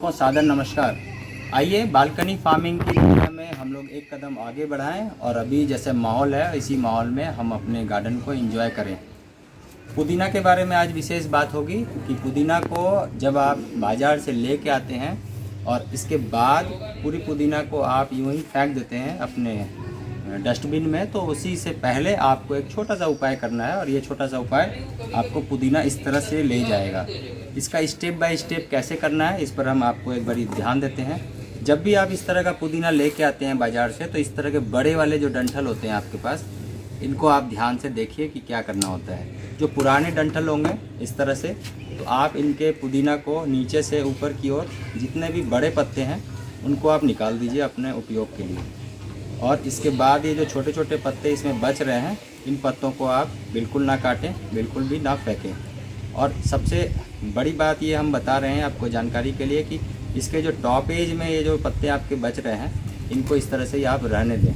को सादर नमस्कार। आइए बालकनी फार्मिंग की दुनिया में हम लोग एक कदम आगे बढ़ाएं और अभी जैसे माहौल है इसी माहौल में हम अपने गार्डन को एंजॉय करें। पुदीना के बारे में आज विशेष बात होगी कि पुदीना को जब आप बाज़ार से ले के आते हैं और इसके बाद पूरी पुदीना को आप यूं ही फेंक देते हैं अपने डस्टबिन में, तो उसी से पहले आपको एक छोटा सा उपाय करना है और ये छोटा सा उपाय आपको पुदीना इस तरह से ले जाएगा। इसका स्टेप बाय स्टेप कैसे करना है इस पर हम आपको एक बारी ध्यान देते हैं। जब भी आप इस तरह का पुदीना लेके आते हैं बाज़ार से, तो इस तरह के बड़े वाले जो डंठल होते हैं आपके पास, इनको आप ध्यान से देखिए कि क्या करना होता है। जो पुराने डंठल होंगे इस तरह से, तो आप इनके पुदीना को नीचे से ऊपर की ओर जितने भी बड़े पत्ते हैं उनको आप निकाल दीजिए अपने उपयोग के लिए। और इसके बाद ये जो छोटे छोटे पत्ते इसमें बच रहे हैं, इन पत्तों को आप बिल्कुल ना काटें, बिल्कुल भी ना फेंकें। और सबसे बड़ी बात ये हम बता रहे हैं आपको जानकारी के लिए कि इसके जो टॉप एज में ये जो पत्ते आपके बच रहे हैं, इनको इस तरह से आप रहने दें।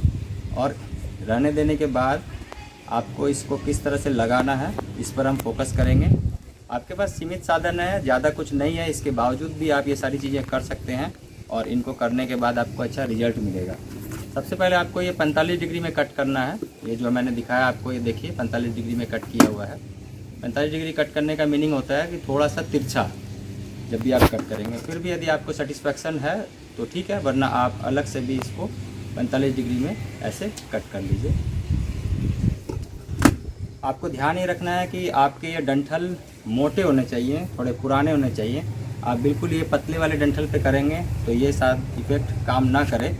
और रहने देने के बाद आपको इसको किस तरह से लगाना है इस पर हम फोकस करेंगे। आपके पास सीमित साधन है, ज़्यादा कुछ नहीं है, इसके बावजूद भी आप ये सारी चीज़ें कर सकते हैं और इनको करने के बाद आपको अच्छा रिजल्ट मिलेगा। सबसे पहले आपको ये 45 डिग्री में कट करना है। ये जो मैंने दिखाया आपको, ये देखिए 45 डिग्री में कट किया हुआ है। 45 डिग्री कट करने का मीनिंग होता है कि थोड़ा सा तिरछा जब भी आप कट करेंगे। फिर भी यदि आपको सेटिस्फैक्शन है तो ठीक है, वरना आप अलग से भी इसको 45 डिग्री में ऐसे कट कर लीजिए। आपको ध्यान ये रखना है कि आपके ये डंठल मोटे होने चाहिए, थोड़े पुराने होने चाहिए। आप बिल्कुल ये पतले वाले डंठल पे करेंगे तो ये साथ इफेक्ट काम ना करे।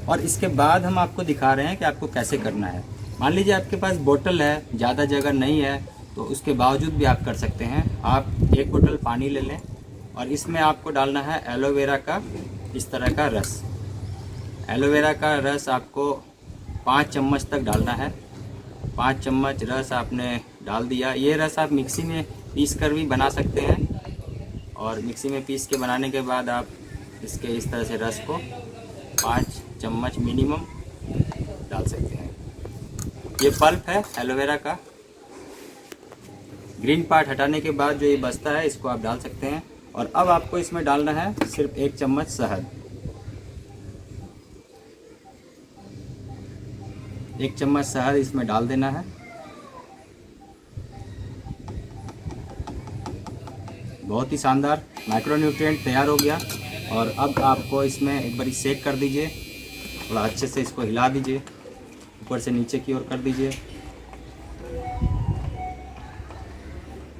और इसके बाद हम आपको दिखा रहे हैं कि आपको कैसे करना है। मान लीजिए आपके पास बोतल है, ज़्यादा जगह नहीं है, तो उसके बावजूद भी आप कर सकते हैं। आप एक बोतल पानी ले लें और इसमें आपको डालना है एलोवेरा का इस तरह का रस। एलोवेरा का रस आपको 5 चम्मच तक डालना है। 5 चम्मच रस आपने डाल दिया। ये रस आप मिक्सी में पीस कर भी बना सकते हैं और मिक्सी में पीस के बनाने के बाद आप इसके इस तरह से रस को 5 चम्मच मिनिमम डाल सकते हैं। ये पल्प है एलोवेरा का। ग्रीन पार्ट हटाने के बाद जो ये बचता है इसको आप डाल सकते हैं। और अब आपको इसमें डालना है सिर्फ 1 चम्मच शहद। 1 चम्मच शहद इसमें डाल देना है। बहुत ही शानदार माइक्रोन्यूट्रिएंट तैयार हो गया। और अब आपको इसमें एक बारी सेक कर दीजिए, थोड़ा अच्छे से इसको हिला दीजिए, ऊपर से नीचे की ओर कर दीजिए।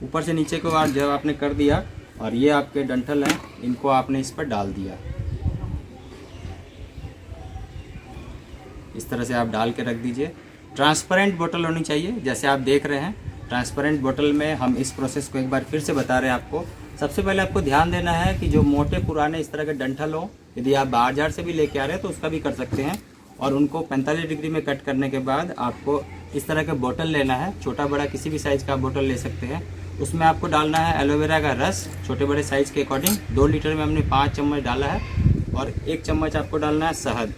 ऊपर से नीचे की ओर जब आपने कर दिया और ये आपके डंठल हैं, इनको आपने इस पर डाल दिया। इस तरह से आप डाल के रख दीजिए। ट्रांसपेरेंट बोतल होनी चाहिए, जैसे आप देख रहे हैं। ट्रांसपेरेंट बोतल में हम इस प्रोसेस को एक बार फिर से बता रहे हैं आपको। सबसे पहले आपको ध्यान देना है कि जो मोटे पुराने इस तरह के डंठल हो, यदि आप बाजार से भी लेके आ रहे हैं तो उसका भी कर सकते हैं। और उनको 45 डिग्री में कट करने के बाद आपको इस तरह का बोतल लेना है। छोटा बड़ा किसी भी साइज़ का बोतल ले सकते हैं। उसमें आपको डालना है एलोवेरा का रस, छोटे बड़े साइज़ के अकॉर्डिंग। 2 लीटर में हमने 5 चम्मच डाला है और 1 चम्मच आपको डालना है शहद।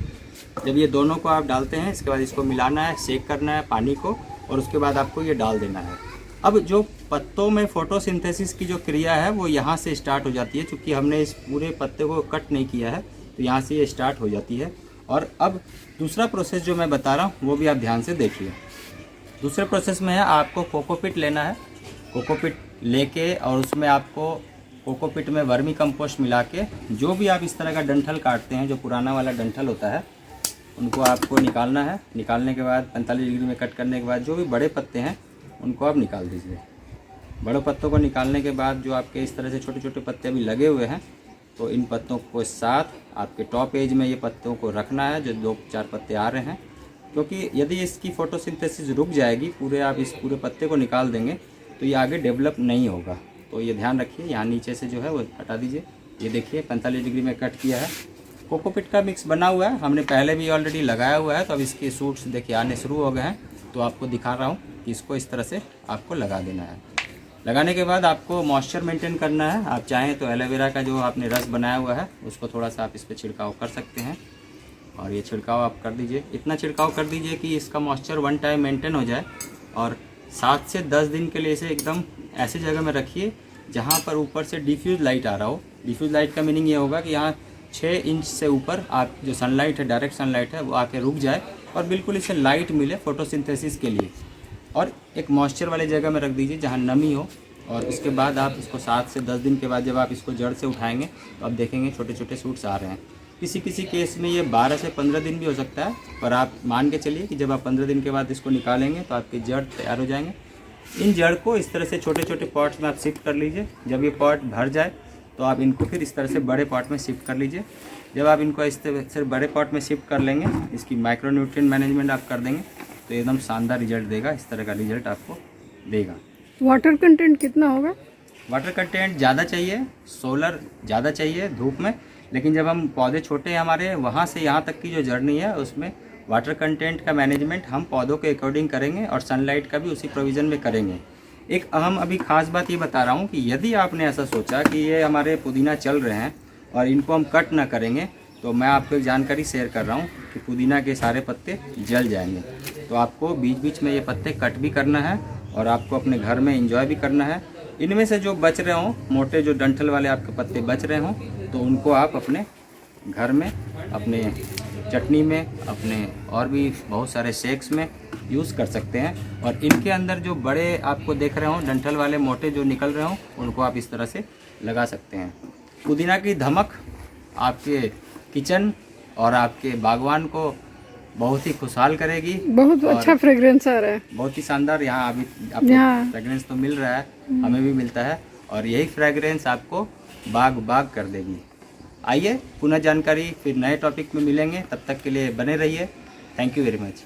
जब ये दोनों को आप डालते हैं, इसके बाद इसको मिलाना है, सेक करना है पानी को, और उसके बाद आपको ये डाल देना है। अब जो पत्तों में फोटोसिंथेसिस की जो क्रिया है वो यहाँ से स्टार्ट हो जाती है। चूँकि हमने इस पूरे पत्ते को कट नहीं किया है तो यहाँ से ये स्टार्ट हो जाती है। और अब दूसरा प्रोसेस जो मैं बता रहा हूँ वो भी आप ध्यान से देखिए। दूसरे प्रोसेस में है आपको कोकोपीट लेना है। कोकोपीट लेके और उसमें आपको कोकोपीट में वर्मी कंपोस्ट मिला के, जो भी आप इस तरह का डंठल काटते हैं, जो पुराना वाला डंठल होता है, उनको आपको निकालना है। निकालने के बाद 45 डिग्री में कट करने के बाद जो भी बड़े पत्ते हैं उनको आप निकाल दीजिए। बड़े पत्तों को निकालने के बाद जो आपके इस तरह से छोटे छोटे पत्ते अभी लगे हुए हैं, तो इन पत्तों को साथ आपके टॉप एज में ये पत्तों को रखना है, जो 2-4 पत्ते आ रहे हैं। क्योंकि यदि इसकी फोटोसिंथेसिस रुक जाएगी, आप इस पूरे पत्ते को निकाल देंगे तो ये आगे डेवलप नहीं होगा। तो ये ध्यान रखिए। यहाँ नीचे से जो है वो हटा दीजिए। ये देखिए 45 डिग्री में कट किया है। कोकोपीट का मिक्स बना हुआ है, हमने पहले भी ऑलरेडी लगाया हुआ है। तो अब इसके सूट्स देखिए आने शुरू हो गए हैं। तो आपको दिखा रहा हूँ कि इसको इस तरह से आपको लगा देना है। लगाने के बाद आपको मॉइस्चर मेंटेन करना है। आप चाहें तो एलोवेरा का जो आपने रस बनाया हुआ है उसको थोड़ा सा आप इस पर छिड़काव कर सकते हैं। और ये छिड़काव आप कर दीजिए, इतना छिड़काव कर दीजिए कि इसका मॉइस्चर 1 टाइम मेंटेन हो जाए। और 7 से 10 दिन के लिए इसे एकदम ऐसी जगह में रखिए जहाँ पर ऊपर से डिफ्यूज लाइट आ रहा हो, डिफ्यूज लाइट का मीनिंग ये होगा कि यहाँ 6 इंच से ऊपर आप जो सनलाइट है, डायरेक्ट सनलाइट है, वो आके रुक जाए और बिल्कुल इसे लाइट मिले फोटोसिंथेसिस के लिए। और एक मॉइस्चर वाली जगह में रख दीजिए जहाँ नमी हो, और उसके बाद आप इसको 7 से 10 दिन के बाद जब आप इसको जड़ से उठाएंगे तो आप देखेंगे छोटे छोटे शूट्स आ रहे हैं। किसी किसी केस में ये 12 से 15 दिन भी हो सकता है, पर आप मान के चलिए कि जब आप 15 दिन के बाद इसको निकालेंगे तो आपके जड़ तैयार हो जाएंगे। इन जड़ को इस तरह से छोटे छोटे पॉट्स में आप शिफ्ट कर लीजिए। जब ये पॉट भर जाए तो आप इनको फिर इस तरह से बड़े पॉट में शिफ्ट कर लीजिए। जब आप इनको इस तरह से बड़े पॉट में शिफ्ट कर लेंगे, इसकी माइक्रो न्यूट्रिएंट मैनेजमेंट आप कर देंगे तो एकदम शानदार रिजल्ट देगा। इस तरह का रिजल्ट आपको देगा। वाटर कंटेंट कितना होगा? वाटर कंटेंट ज़्यादा चाहिए, सोलर ज़्यादा चाहिए धूप में, लेकिन जब हम पौधे छोटे हैं हमारे, वहाँ से यहाँ तक की जो जर्नी है उसमें वाटर कंटेंट का मैनेजमेंट हम पौधों के अकॉर्डिंग करेंगे और सनलाइट का भी उसी प्रोविज़न में करेंगे। एक अहम अभी खास बात ये बता रहा हूँ कि यदि आपने ऐसा सोचा कि ये हमारे पुदीना चल रहे हैं और इनको हम कट ना करेंगे, तो मैं आपको एक जानकारी शेयर कर रहा हूँ कि पुदीना के सारे पत्ते जल जाएंगे। तो आपको बीच बीच में ये पत्ते कट भी करना है और आपको अपने घर में एंजॉय भी करना है। इनमें से जो बच रहे हों, मोटे जो डंठल वाले आपके पत्ते बच रहे हों, तो उनको आप अपने घर में, अपने चटनी में, अपने और भी बहुत सारे शेक्स में यूज़ कर सकते हैं। और इनके अंदर जो बड़े आपको देख रहे हों, डंठल वाले मोटे जो निकल रहे हों, उनको आप इस तरह से लगा सकते हैं। पुदीना की धमक आपके किचन और आपके बागवान को बहुत ही खुशहाल करेगी। बहुत अच्छा फ्रेग्रेंस आ रहा है, बहुत ही शानदार। यहाँ अभी आपको फ्रेग्रेंस तो मिल रहा है, हमें भी मिलता है, और यही फ्रेग्रेंस आपको बाग कर देगी। आइए पुनः जानकारी फिर नए टॉपिक में मिलेंगे, तब तक के लिए बने रहिए। Thank you very much.